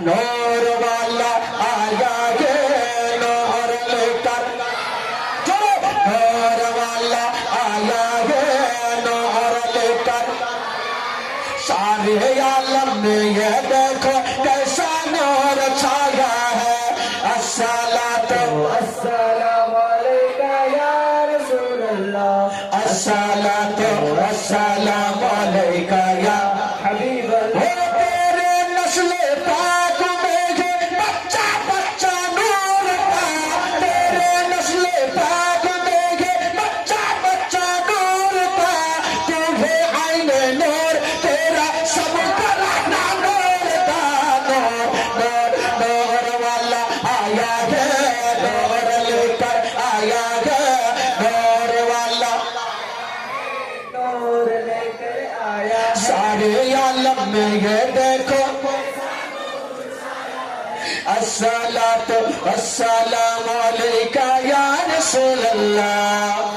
نور والا آیا ہے نور لے کر چلو نور والا آیا ہے نور لے کر سارے عالم میں یہ دیکھو کیسا نور چھایا ہے الصلاۃ والسلام علیکہ یا رسول اللہ الصلاۃ والسلام علیکہ یا حبیب اللہ تیرے نسل پاک میں یہ بچہ بچہ نور کا تیرے نسل پاک میں یہ بچہ بچہ نور کا تمہیں عین نور تیرا سب کرانا نور کا نور نور والا آیا ہے نور لے کر آیا ہے نور والا نور لے کر آیا سارے عالم میں یہ دیکھو الصلاۃ والسلام علیکہ یا رسول اللہ